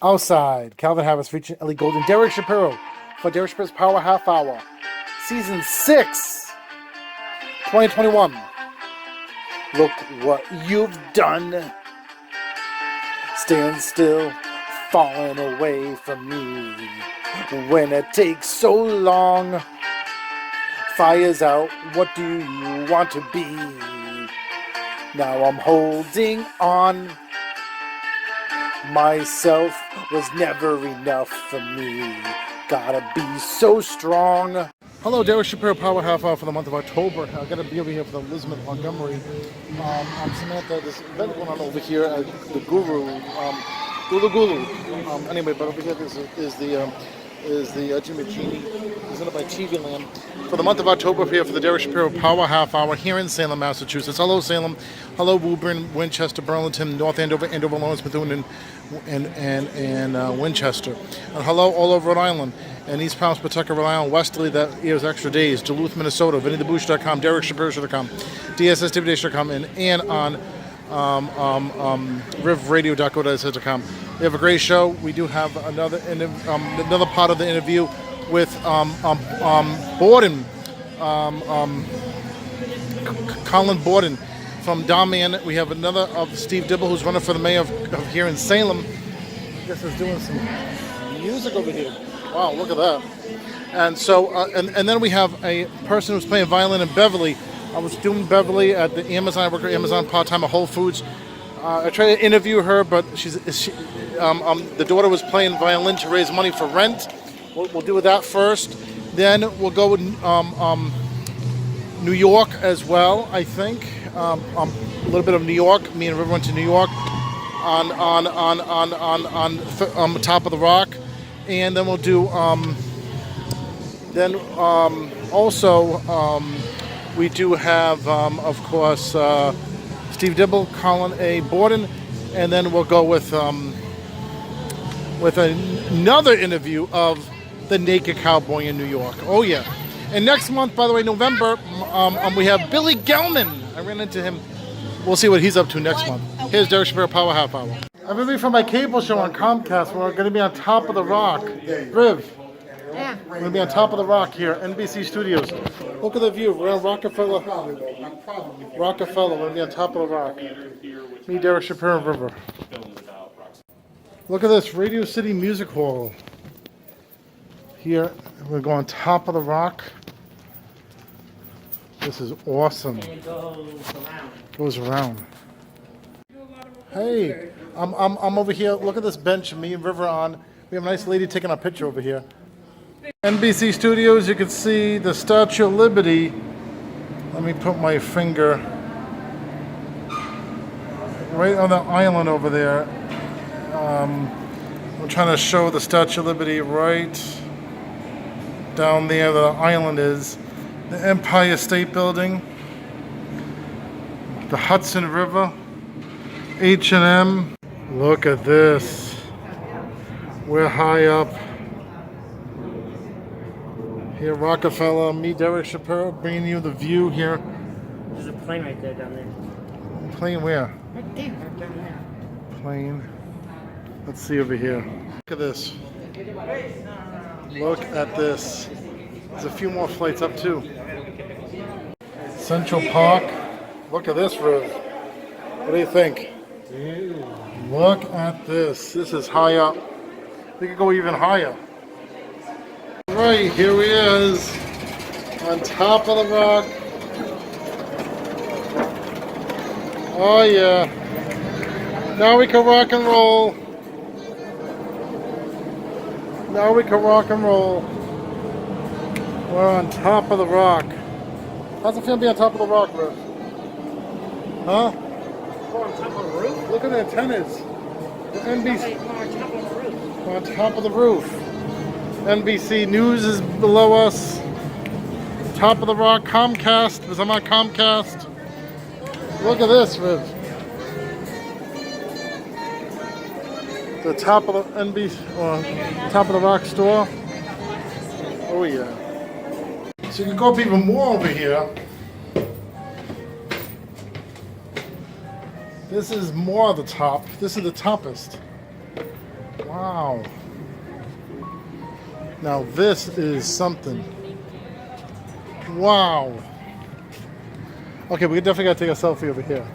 Outside, Calvin Harris featuring Ellie Goulding, Derek Shapiro for Derek Shapiro's Power Half Hour, Season 6, 2021. Look what you've done. Stand still, falling away from me. When it takes so long, fire's out, what do you want to be? Now I'm holding on. Myself was never enough for me. Gotta be so strong. Hello, Derek Shapiro, Power Half Hour for the month of October. I gotta be over here for the Elizabeth Montgomery. I'm Samantha. There's an event going on over here at the Guru, Gulu. Anyway, but over here is the Jimmy Genie, presented by TV Land. For the month of October here for the Derek Shapiro Power Half Hour here in Salem, Massachusetts. Hello, Salem. Hello, Woburn, Winchester, Burlington, North Andover, Lawrence, Methuen, and Winchester. And hello all over Rhode Island. And East Palms, Pawtucket, Rhode Island, Westerly, that airs extra days, Duluth, Minnesota, VinnyTheBoosh.com, DerekShapiro.com, DSSTV.com, and on RivRadio.co.com. We have a great show. We do have another part of the interview with Borden, Colin Borden from Darman. We have another of Steve Dibble, who's running for the mayor of here in Salem. I guess is doing some music over here. Wow, look at that. And so, and then we have a person who's playing violin in Beverly. I was doing Beverly at the Amazon. I work at Amazon part-time at Whole Foods. I tried to interview her, but the daughter was playing violin to raise money for rent. We'll do that first. Then we'll go with New York as well, I think. A little bit of New York. Me and River went to New York on Top of the Rock. And then we'll do, we do have, of course, Steve Dibble, Colin A. Borden, and then we'll go with another interview of the Naked Cowboy in New York. Oh, yeah. And next month, by the way, November, we have Billy Gelman. I ran into him. We'll see what he's up to next month. Here's Derek Shapiro, Power Half Hour. I'm going to be from my cable show on Comcast. We're going to be on Top of the Rock. Riv. Yeah. We're going to be on Top of the Rock here, NBC Studios. Look at the view. We're on Rockefeller. We're going to be on Top of the Rock. Me, Derek Shapiro, and River. Look at this. Radio City Music Hall. Here, we're going to go on Top of the Rock. This is awesome. And it goes around. Goes around. Hey, I'm over here. Look at this bench. Me and River on. We have a nice lady taking a picture over here. NBC Studios. You can see the Statue of Liberty. Let me put my finger right on the island over there. I'm trying to show the Statue of Liberty right down there. The island is the Empire State Building, the Hudson River. H&M. Look at this. We're high up. Here, Rockefeller. Me, Derek Shapiro, bringing you the view here. There's a plane right there down there. Plane where? Right there, right down there. Plane. Let's see over here. Look at this. Look at this. There's a few more flights up too. Central Park. Look at this, Riv. What do you think? Look at this. This is high up. We could go even higher. Right, here he is. On top of the rock. Oh yeah. Now we can rock and roll. Now we can rock and roll. We're on top of the rock. How's it feel to be on top of the rock, Riv? Huh? On top of the roof? Look at the antennas. The NBC. On top of the roof. On top of the roof. NBC News is below us. Top of the rock. Comcast, because I'm on Comcast. Look at this, Riv. The top of the NBC, top of the rock store. Oh yeah. So you can go up even more over here. This is more of the top. This is the toppest. Wow. Now this is something. Wow. Okay, we definitely gotta take a selfie over here.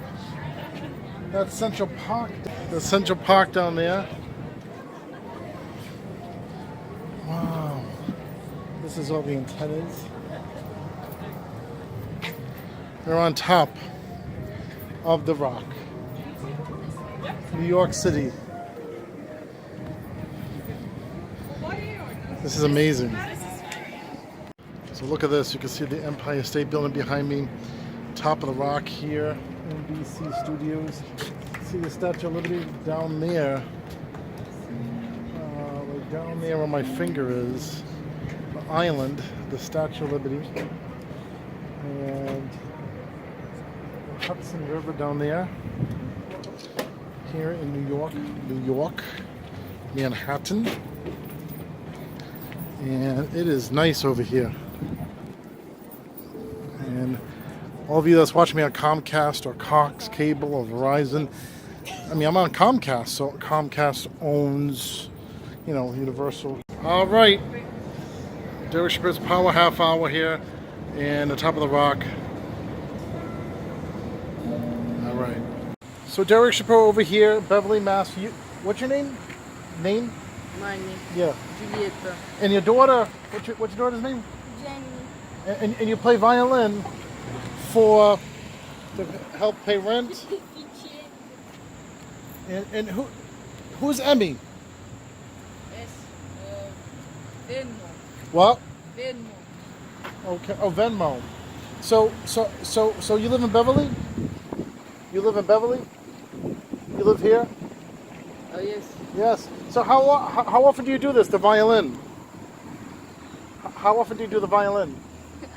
That's Central Park. The Central Park down there. Wow. This is all the antennas. They're on top of the rock. New York City. This is amazing. So look at this. You can see the Empire State Building behind me. Top of the rock here. NBC Studios. See the Statue of Liberty down there. Right down there where my finger is. The island, the Statue of Liberty. And the Hudson River down there. Here in New York, Manhattan. And it is nice over here. And all of you that's watching me on Comcast or Cox Cable or Verizon, I mean, I'm on Comcast, so Comcast owns, Universal. All right, Derek Shapiro's Power Half Hour here, and the top of the rock. All right. So Derek Shapiro over here, Beverly, Mass. What's your name? Name? My name, Yeah. Julieta. And your daughter? What's your daughter's name? Jenny. And you play violin to help pay rent. And who's Emmy? Yes, Venmo. What? Venmo. Okay. Oh, Venmo. So you live in Beverly? You live in Beverly? You live here? Oh, yes. Yes. So how often do you do this? The violin? How often do you do the violin?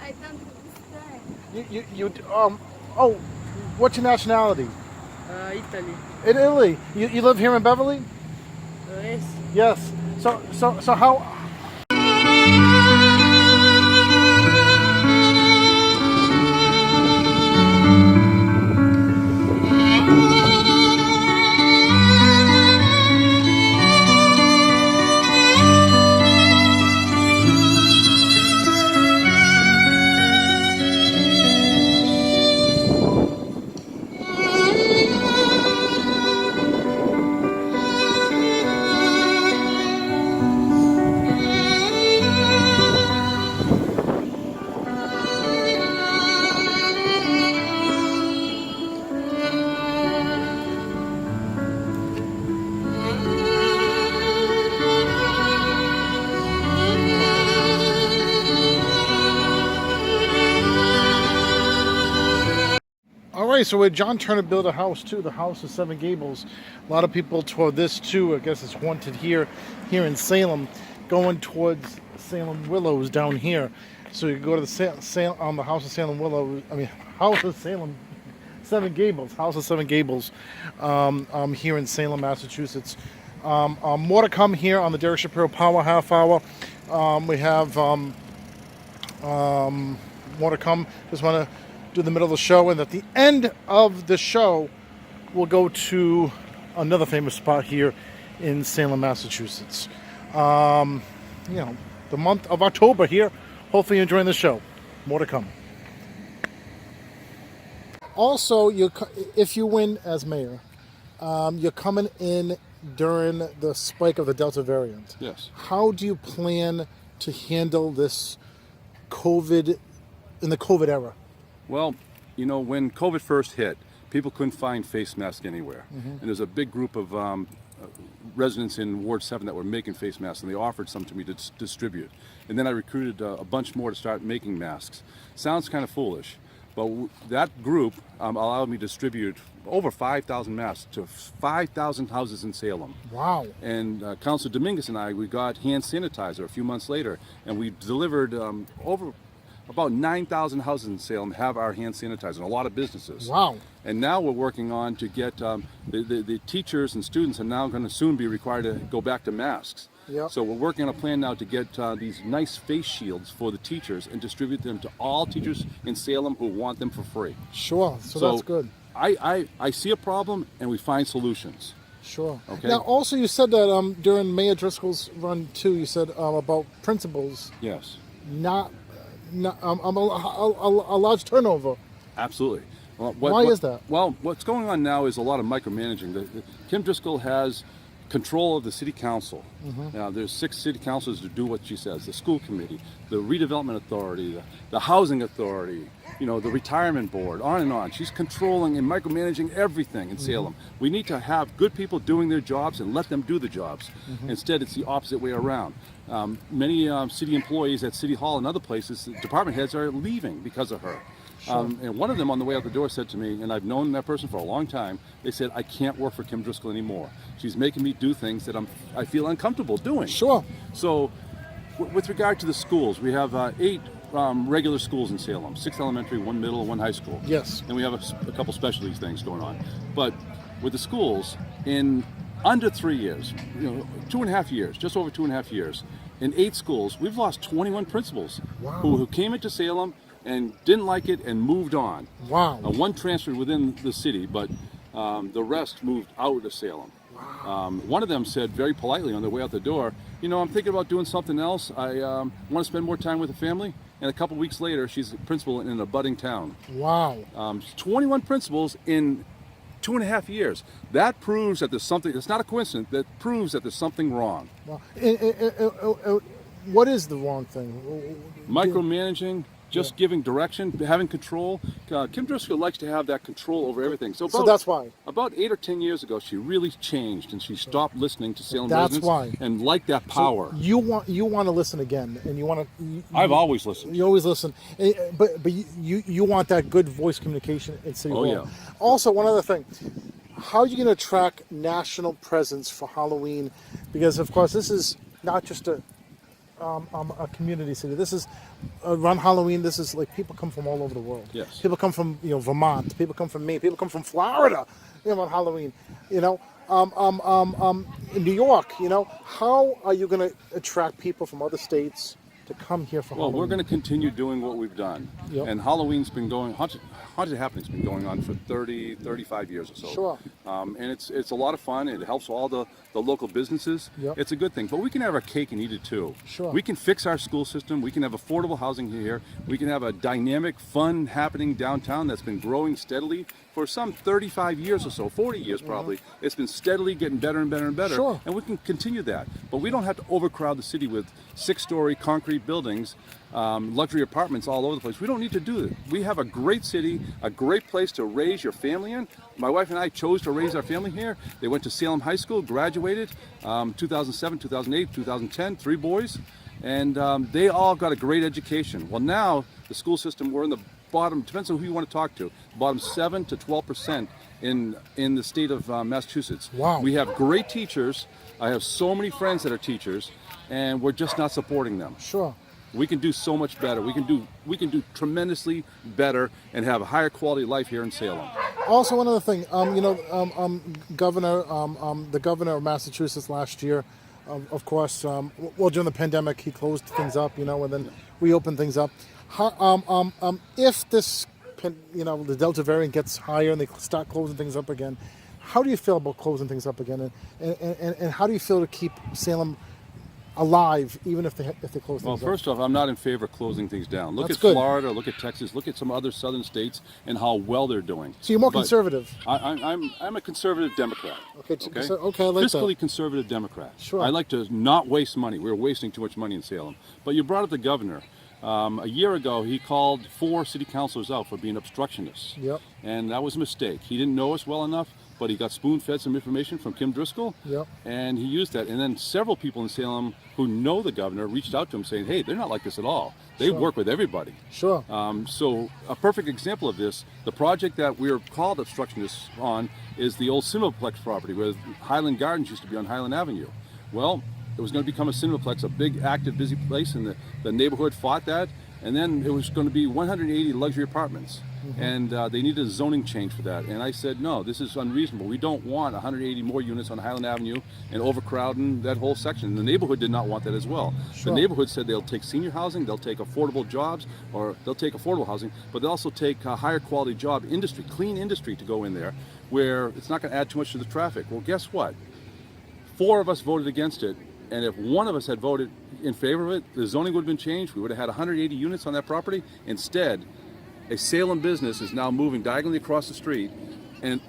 I don't understand. Oh, what's your nationality? Italy. In Italy. You live here in Beverly? Oh, yes. Yes. So how? All right, so where John Turner built a house too, the House of Seven Gables. A lot of people toward this too. I guess it's haunted here in Salem, going towards Salem Willows down here. So you go to the the House of Salem Willows. I mean, House of Salem Seven Gables. House of Seven Gables, here in Salem, Massachusetts. More to come here on the Derek Shapiro Power Half Hour. We have more to come. Just want to do the middle of the show, and at the end of the show we'll go to another famous spot here in Salem, Massachusetts. The month of October here. Hopefully you're enjoying the show. More to come. Also, if you win as mayor, you're coming in during the spike of the Delta variant. Yes. How do you plan to handle this COVID in the COVID era? Well, when COVID first hit, people couldn't find face masks anywhere. Mm-hmm. And there's a big group of residents in Ward 7 that were making face masks, and they offered some to me to distribute. And then I recruited a bunch more to start making masks. Sounds kind of foolish, but that group allowed me to distribute over 5,000 masks to 5,000 houses in Salem. Wow. And Councilor Dominguez and we got hand sanitizer a few months later, and we delivered over about 9,000 houses in Salem have our hand sanitizer, and a lot of businesses. Wow. And now we're working on to get the teachers and students are now going to soon be required to go back to masks. Yep. So we're working on a plan now to get these nice face shields for the teachers and distribute them to all teachers in Salem who want them for free. Sure. So that's good. I see a problem and we find solutions. Sure. Okay. Now, also, you said that during Mayor Driscoll's run too, you said about principals Yes. not a large turnover. Absolutely. Well, Why is that? Well, what's going on now is a lot of micromanaging. Kim Driscoll has control of the city council. Now, there's 6 city councilors to do what she says: the school committee, the redevelopment authority, the housing authority, the retirement board, on and on. She's controlling and micromanaging everything in Salem. We need to have good people doing their jobs and let them do the jobs. Instead, it's the opposite way around. Many city employees at City Hall and other places, department heads, are leaving because of her. And one of them on the way out the door said to me, and I've known that person for a long time, they said, "I can't work for Kim Driscoll anymore. She's making me do things that I feel uncomfortable doing." Sure. So with regard to the schools, we have 8 regular schools in Salem: 6 elementary, 1 middle, 1 high school. Yes. And we have a couple specialty things going on. But with the schools, in under 3 years, 2.5 years, just over 2.5 years, in 8 schools, we've lost 21 principals. Wow. who came into Salem and didn't like it and moved on. Wow. One transferred within the city, but the rest moved out of Salem. One of them said very politely on their way out the door, "I'm thinking about doing something else. I want to spend more time with the family." And a couple weeks later, she's a principal in a budding town. Wow. 21 principals in 2.5 years. That proves that there's something. It's not a coincidence. That proves that there's something wrong. Wow. What is the wrong thing? Micromanaging. Just giving direction, having control. Kim Driscoll likes to have that control over everything. So that's why. About 8 or 10 years ago, she really changed and she stopped listening to Salem That's residents why. and liked that power. So you want to listen again, and you want to. I've always listened. You always listen, but you want that good voice communication in City Hall. Yeah. Also, one other thing. How are you going to attract national presence for Halloween? Because of course, this is not just a community city. This is around Halloween. This is like people come from all over the world. Yes. People come from Vermont. People come from Maine. People come from Florida. On Halloween. In New York. How are you going to attract people from other states to come here for Halloween? Well, we're going to continue doing what we've done. Yep. And Halloween's been going, Haunted Happening's been going on for 30, 35 years or so. Sure. And it's a lot of fun. It helps all the local businesses. Yep. It's a good thing. But we can have our cake and eat it too. Sure. We can fix our school system. We can have affordable housing here. We can have a dynamic, fun happening downtown that's been growing steadily for some 35 years or so, 40 years probably. It's been steadily getting better and better and better. Sure. And we can continue that. But we don't have to overcrowd the city with 6-story concrete buildings, luxury apartments all over the place. We don't need to do that. We have a great city, a great place to raise your family in. My wife and I chose to raise our family here. They went to Salem High School, graduated 2007, 2008, 2010, 3 boys. And they all got a great education. Well, now the school system, we're in the bottom, depends on who you want to talk to, bottom 7 to 12% in the state of Massachusetts. Wow. We have great teachers. I have so many friends that are teachers, and we're just not supporting them. Sure. We can do so much better. We can do tremendously better and have a higher quality life here in Salem. Also, another thing, the governor of Massachusetts last year, of course, during the pandemic, he closed things up, and then reopened things up. If this, the Delta variant gets higher and they start closing things up again, how do you feel about closing things up again, and how do you feel to keep Salem alive, even if they close things up? Well, first off, I'm not in favor of closing things down. Look That's at good. Florida, look at Texas, look at some other southern states and how well they're doing. So you're more But conservative. I'm a conservative Democrat. Okay, okay, I like Fiscally that. conservative Democrat. Sure. I like to not waste money. We're wasting too much money in Salem. But you brought up the governor. A year ago, he called 4 city councilors out for being obstructionists. Yep. And that was a mistake. He didn't know us well enough, but he got spoon-fed some information from Kim Driscoll. Yep. And he used that. And then several people in Salem who know the governor reached out to him saying, hey, they're not like this at all. They Sure. work with everybody. Sure. So a perfect example of this, the project that we're called obstructionists on is the old Cinemaplex property where Highland Gardens used to be on Highland Avenue. Well, it was going to become a Cinemaplex, a big, active, busy place, and the neighborhood fought that. And then it was going to be 180 luxury apartments. And they needed a zoning change for that. And I said, no, this is unreasonable. We don't want 180 more units on Highland Avenue and overcrowding that whole section. The neighborhood did not want that as well. Sure. The neighborhood said they'll take senior housing, they'll take affordable jobs, or they'll take affordable housing, but they'll also take a higher quality job industry, clean industry to go in there, where it's not going to add too much to the traffic. Well, guess what? 4 of us voted against it. And if one of us had voted in favor of it, the zoning would have been changed. We would have had 180 units on that property. Instead, a Salem business is now moving diagonally across the street and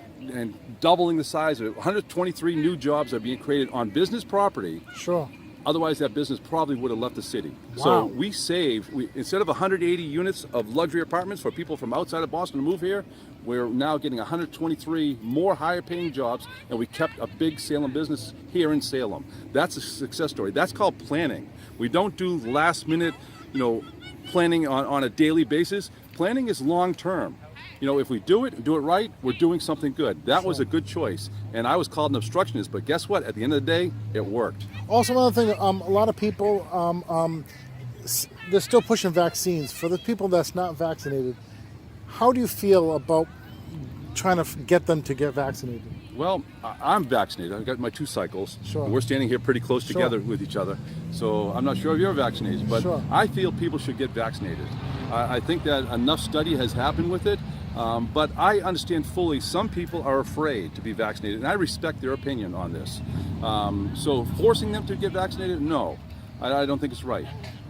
doubling the size of it. 123 new jobs are being created on business property. Sure. Otherwise, that business probably would have left the city. Wow. So we saved, instead of 180 units of luxury apartments for people from outside of Boston to move here, we're now getting 123 more higher paying jobs, and we kept a big Salem business here in Salem. That's a success story. That's called planning. We don't do last minute, planning on a daily basis. Planning is long term. If we do it right, we're doing something good. That was a good choice. And I was called an obstructionist, but guess what? At the end of the day, it worked. Also, another thing, a lot of people, they're still pushing vaccines. For the people that's not vaccinated, how do you feel about trying to get them to get vaccinated? Well, I'm vaccinated. I've got my 2 cycles. Sure. We're standing here pretty close together with each other. So I'm not sure if you're vaccinated, but Sure. I feel people should get vaccinated. I think that enough study has happened with it. But I understand fully some people are afraid to be vaccinated, and I respect their opinion on this. So forcing them to get vaccinated, no, I don't think it's right.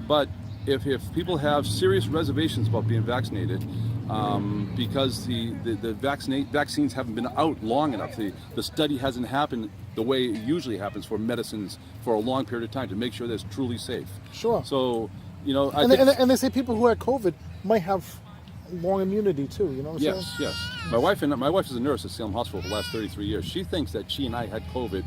But if people have serious reservations about being vaccinated, because the vaccines haven't been out long enough, the study hasn't happened the way it usually happens for medicines for a long period of time to make sure that it's truly safe. Sure. So, and they say people who had COVID might have long immunity too. You know what I'm saying? Yes. My wife is a nurse at Salem Hospital for the last 33 years. She thinks that she and I had COVID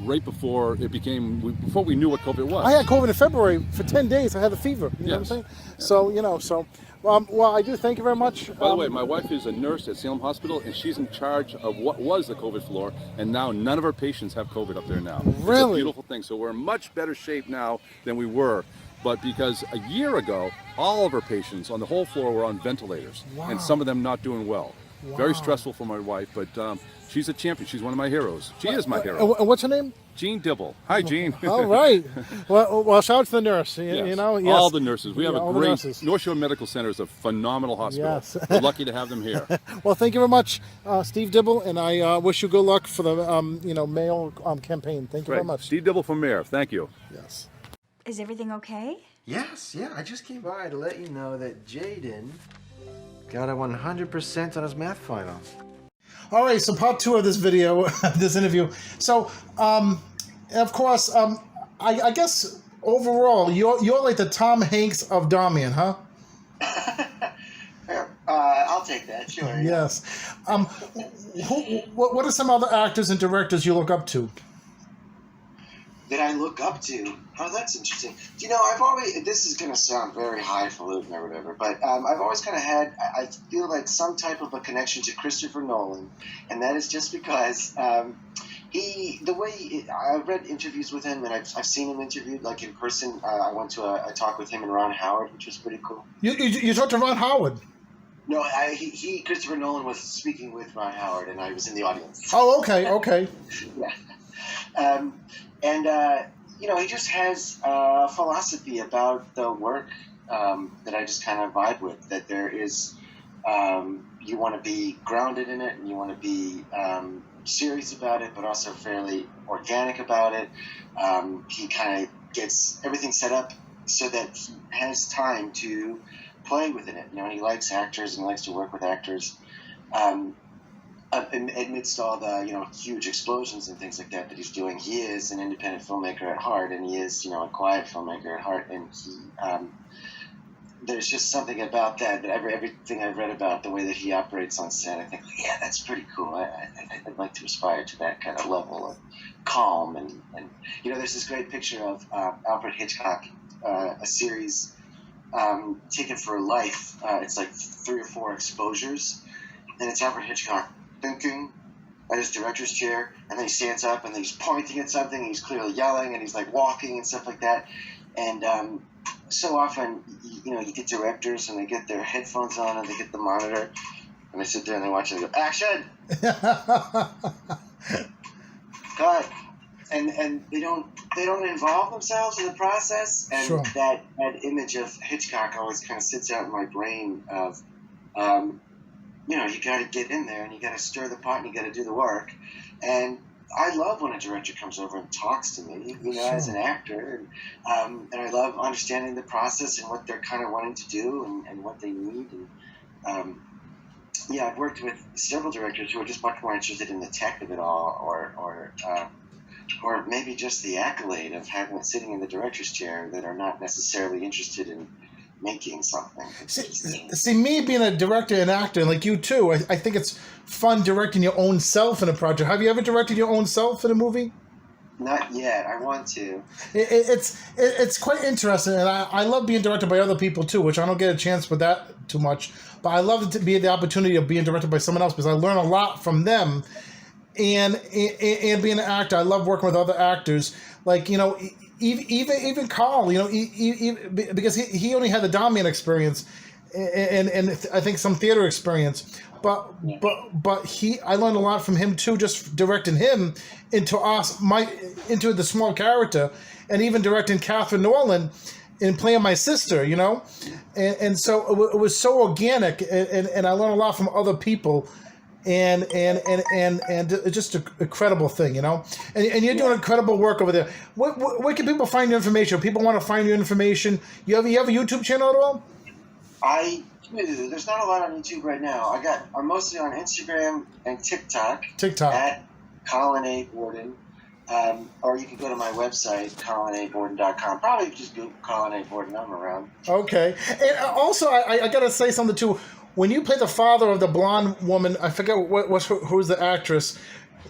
right before before we knew what COVID was. I had COVID in February for 10 days. I had a fever. You know what I'm saying? So, well, I do. Thank you very much. By the way, my wife is a nurse at Salem Hospital, and she's in charge of what was the COVID floor, and now none of our patients have COVID up there now. Really? It's a beautiful thing. So we're in much better shape now than we were. But because a year ago, all of our patients on the whole floor were on ventilators, and some of them not doing well. Wow. Very stressful for my wife, but she's a champion. She's one of my heroes. She is my hero. And what's her name? Jean Dibble. Hi, Jean. All right. Well, shout out to the nurse. Yes. Yes. All the nurses. We have all a the great nurses. North Shore Medical Center is a phenomenal hospital. Yes. We're lucky to have them here. Well, thank you very much, Steve Dibble, and I wish you good luck for the mail campaign. Thank you very much. Steve Dibble for mayor. Thank you. Yes. Is everything okay? Yes, yeah, I just came by to let you know that Jaden got a 100% on his math final. All right, so part 2 of this video, this interview. So, of course, I guess overall, you're like the Tom Hanks of Damian, huh? I'll take that, sure. Yes. What are some other actors and directors you look up to? That I look up to? Oh, that's interesting. I've always, this is going to sound very highfalutin or whatever, but I've always kind of had, I feel like some type of a connection to Christopher Nolan, and that is just because I've read interviews with him, and I've seen him interviewed, like in person. I went to a talk with him and Ron Howard, which was pretty cool. You talked to Ron Howard? No, Christopher Nolan was speaking with Ron Howard, and I was in the audience. Oh, okay. Yeah. He just has a philosophy about the work that I just kind of vibe with, that there is, you want to be grounded in it, and you want to be serious about it, but also fairly organic about it. He kind of gets everything set up so that he has time to play within it. And he likes actors and likes to work with actors. Amidst all the huge explosions and things like that he's doing, he is an independent filmmaker at heart, and he is a quiet filmmaker at heart, and he there's just something about that everything I've read about the way that he operates on set, I think, yeah, that's pretty cool. I'd like to aspire to that kind of level of calm, and there's this great picture of Alfred Hitchcock, a series taken for life. It's like 3 or 4 exposures, and it's Alfred Hitchcock thinking at his director's chair, and then he stands up and he's pointing at something, and he's clearly yelling, and he's like walking and stuff like that. And so often, you get directors and they get their headphones on and they get the monitor and they sit there and they watch it and go, action! God. And they don't involve themselves in the process. And Sure. that image of Hitchcock always kind of sits out in my brain of, you got to get in there and you got to stir the pot and you got to do the work. And I love when a director comes over and talks to me, Sure. as an actor, and I love understanding the process and what they're kind of wanting to do and what they need. And I've worked with several directors who are just much more interested in the tech of it all, or maybe just the accolade of having it sitting in the director's chair, that are not necessarily interested in making something. See, me being a director and actor, like you too, I think it's fun directing your own self in a project. Have you ever directed your own self in a movie? Not yet. I want to. It's quite interesting, and I love being directed by other people too, which I don't get a chance with that too much. But I love it to be the opportunity of being directed by someone else because I learn a lot from them. And being an actor, I love working with other actors. Like, even Carl, because he only had the dominant experience, and I think some theater experience. But I learned a lot from him too, just directing him into the small character, and even directing Catherine Nolan and playing my sister, and so it was so organic, and I learned a lot from other people. And it's just an incredible thing, and you're doing incredible work over there. Where can people find your information? If people want to find your information, you have a YouTube channel at all? I do. There's not a lot on YouTube right now. I'm mostly on Instagram and TikTok. At Colin A. Borden. Or you can go to my website, colinaborden.com. Probably just Google Colin A. Borden. I'm around. Okay. And also, I got to say something too. When you play the father of the blonde woman, I forget who's the actress.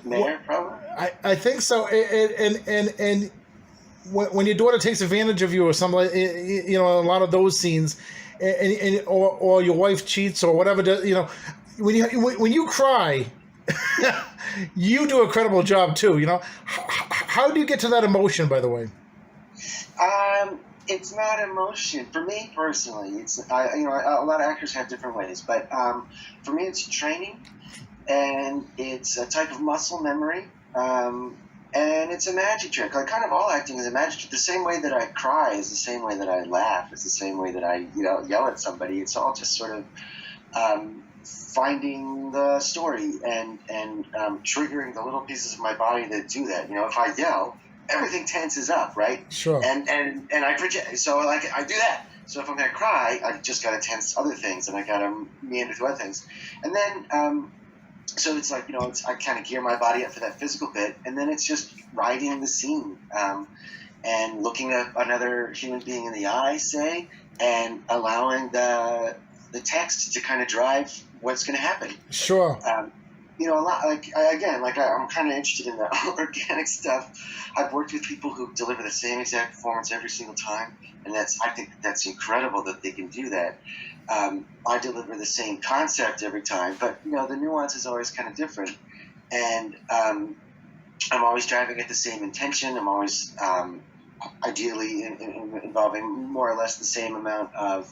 Mayor, probably. I think so. And when your daughter takes advantage of you or something, a lot of those scenes, or your wife cheats or whatever, when you cry, you do a credible job too. How do you get to that emotion, by the way? It's not emotion for me personally. It's a lot of actors have different ways, but for me, it's training, and it's a type of muscle memory, and it's a magic trick. Like, kind of all acting is a magic trick. The same way that I cry is the same way that I laugh. It's the same way that I yell at somebody. It's all just sort of finding the story and triggering the little pieces of my body that do that. If I yell, everything tenses up, right? Sure. And I project. So I do that. So if I'm gonna cry, I've just got to tense other things, and I got to meander through other things, and then so it's like I kind of gear my body up for that physical bit, and then it's just writing the scene, and looking at another human being in the eye, say, and allowing the text to kind of drive what's going to happen. Sure. A lot I'm kind of interested in the organic stuff. I've worked with people who deliver the same exact performance every single time, and I think that's incredible that they can do that. I deliver the same concept every time, but the nuance is always kind of different, and I'm always driving at the same intention. I'm always ideally involving more or less the same amount of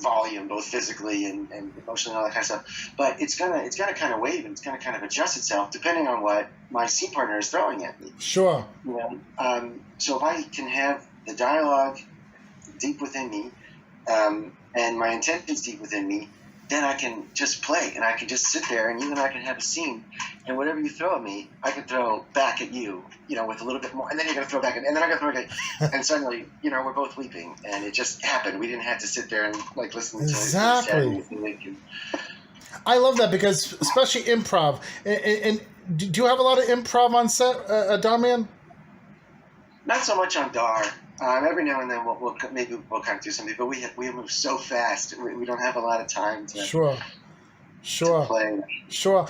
volume, both physically and emotionally, and all that kind of stuff. But it's gonna kind of wave, and it's gonna kind of adjust itself depending on what my scene partner is throwing at me. Sure. So if I can have the dialogue deep within me, and my intentions deep within me, then I can just play, and I can just sit there, and you and I can have a scene, and whatever you throw at me, I can throw back at you, with a little bit more, and then you're going to throw back at me, and then I'm going to throw back at you, and suddenly, we're both weeping, and it just happened. We didn't have to sit there and, listen to exactly. Exactly. I love that because, especially improv, and do you have a lot of improv on set, Darman? Not so much on Dar. Every now and then we'll kind of do something, but we move so fast. We don't have a lot of time to Sure. play. Sure.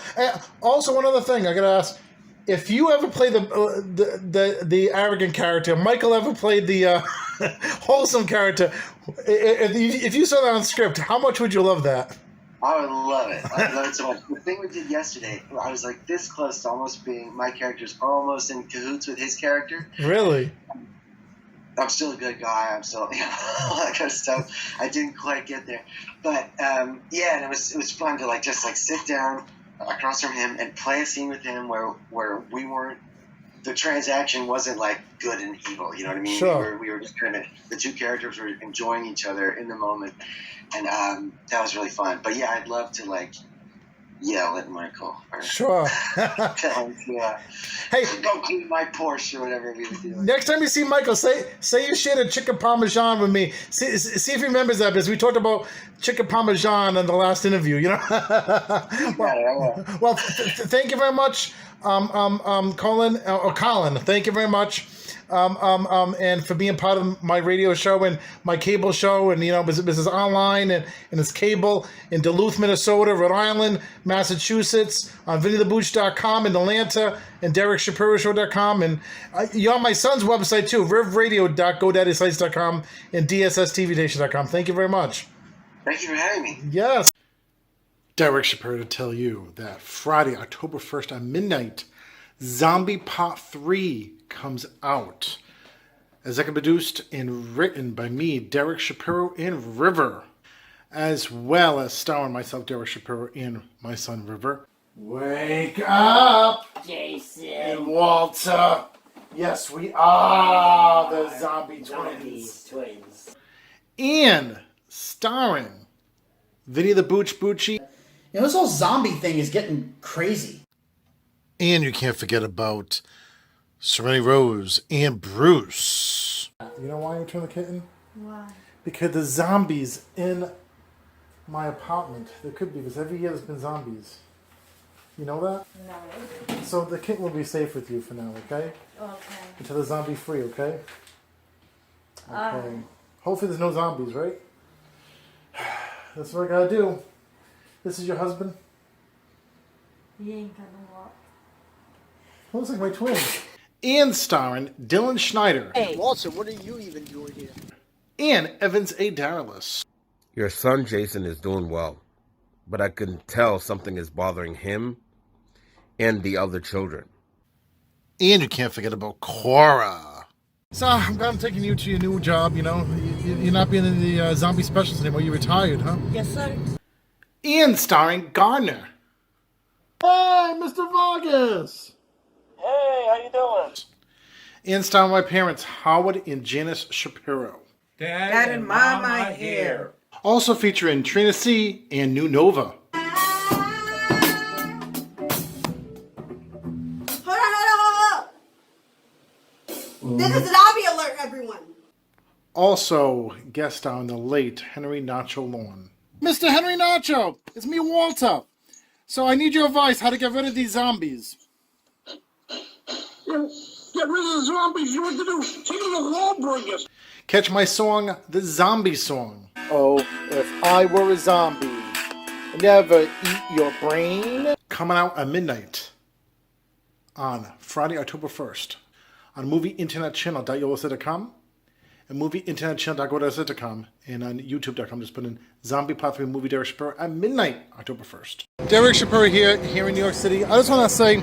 Also, one other thing I gotta ask: if you ever played the arrogant character, Michael ever played the wholesome character, if you saw that on script, how much would you love that? I would love it. I love it so much. The thing we did yesterday, I was like this close to almost being my character's almost in cahoots with his character. Really? I'm still a good guy. I'm still, all that kind of stuff. I didn't quite get there, but yeah, and it was fun to just sit down across from him and play a scene with him where we weren't. The transaction wasn't good and evil, you know what I mean? Sure. We were just the two characters were enjoying each other in the moment, and that was really fun. But yeah, I'd love to yell at Michael. Or Sure. tell him to Hey, go clean my Porsche or whatever we would do. next time you see Michael, say you shared a chicken parmesan with me. See if he remembers that, because we talked about chicken parmesan in the last interview. You know. Well, thank you very much, Colin. Thank you very much. And for being part of my radio show and my cable show, and this is online and it's cable in Duluth, Minnesota, Rhode Island, Massachusetts, on VinnyTheBooch.com in Atlanta, and DerekShapiroShow.com, and you're on my son's website too, RivRadio.GoDaddySites.com and DSSTVNation.com. Thank you very much. Thank you for having me. Yes. Derek Shapiro to tell you that Friday, October 1st at midnight, Zombie Part 3 comes out. Executive produced and written by me, Derek Shapiro, and River, as well as starring myself, Derek Shapiro, and my son, River. Wake up, Jason. and Walter. Yes, we are the Zombie Twins. And starring Vinny the Booch Bucci. This whole zombie thing is getting crazy. And you can't forget about Serenity Rose and Bruce. You know why you returned the kitten? Why? Because the zombies in my apartment. There could be, because every year there's been zombies. You know that? No. So the kitten will be safe with you for now, okay? Okay. Until the zombie free, okay? Okay. Hopefully there's no zombies, right? That's what I gotta do. This is your husband? He ain't gonna walk. Looks like my twin. And starring Dylan Schneider. Hey, Walter, what are you even doing here? And Evans A. Daralis. Your son Jason is doing well, but I can tell something is bothering him and the other children. And you can't forget about Cora. So I'm glad I'm taking you to your new job, You're not being in the zombie specials anymore. You retired, huh? Yes, sir. And starring Gardner. Hey, Mr. Vargas. Hey, how you doing? And starring my parents, Howard and Janice Shapiro. Dad and Mom are here. Also featuring Trina C. and New Nova. Hold on. This is zombie alert, everyone. Also guest star on the late Henry Nacho Lawn. Mr. Henry Nacho, it's me, Walter. So I need your advice how to get rid of these zombies. Get rid of the zombies. You know what to do? Take them to Wahlburgers. Catch my song, The Zombie Song. Oh, if I were a zombie, never eat your brain. Coming out at midnight on Friday, October 1st on movieinternetchannel.yolosite.com and movieinternetchannel.go.com and on youtube.com. Just put in Zombie Part 3 movie Derek Shapiro at midnight, October 1st. Derek Shapiro here in New York City. I just want to say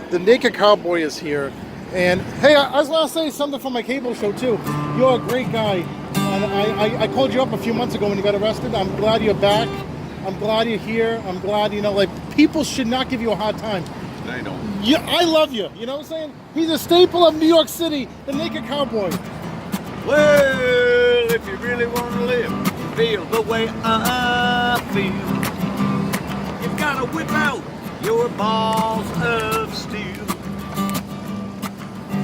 the Naked Cowboy is here. And hey, I just want to say something from my cable show too. You're a great guy. And I called you up a few months ago when you got arrested. I'm glad you're back. I'm glad you're here. I'm glad, people should not give you a hard time. They don't. Yeah, I love you. You know what I'm saying? He's a staple of New York City, the Naked Cowboy. Well, if you really want to live, feel the way I feel. You've got to whip out your balls of steel.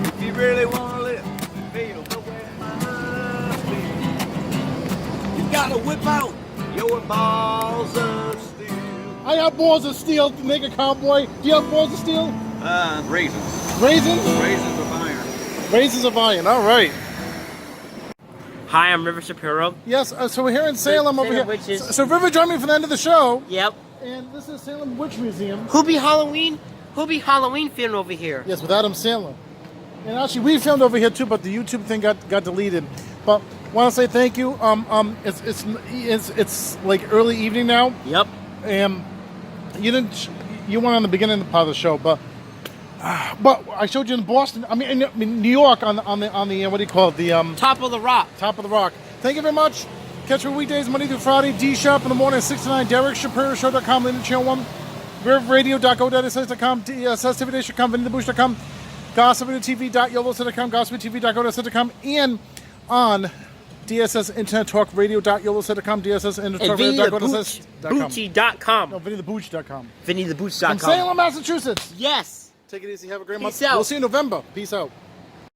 If you really want to live, feel the way I feel. You've got to whip out your balls of steel. I have balls of steel, the Naked Cowboy. Do you have balls of steel? Raisins. Raisins? Raisins of iron. Raisins of iron. All right. Hi, I'm River Shapiro. Yes, so we're here in Salem over here. Witches. So River joined me for the end of the show. Yep. And this is Salem Witch Museum. Who be Halloween filming over here? Yes, with Adam Sandler. And actually, we filmed over here too, but the YouTube thing got deleted. But want to say thank you. It's like early evening now. Yep. And you weren't on the beginning part of the show, but But I showed you in Boston. I mean, in New York on the what do you call it? The Top of the rock. Top of the Rock. Thank you very much. Catch me weekdays, Monday through Friday, D Sharp in the morning, 6 to 9. Derek Shapiro Show.com, Linda Channel 1, RivRadio.go.ss.com, DSSTV.com, VinnyTheBoosh.com, GossipTV.yoloset.com, GossipTV.go.ss.com, and on DSS Internet Talk Radio.yoloset.com, DSS Internet Talk Radio.go.ss.com. Boochie.com. No, VinnyTheBooch.com. VinnyTheBooch.com. From Salem, Massachusetts. Yes. Take it easy. Have a great Peace month. out. We'll see you in November. Peace out.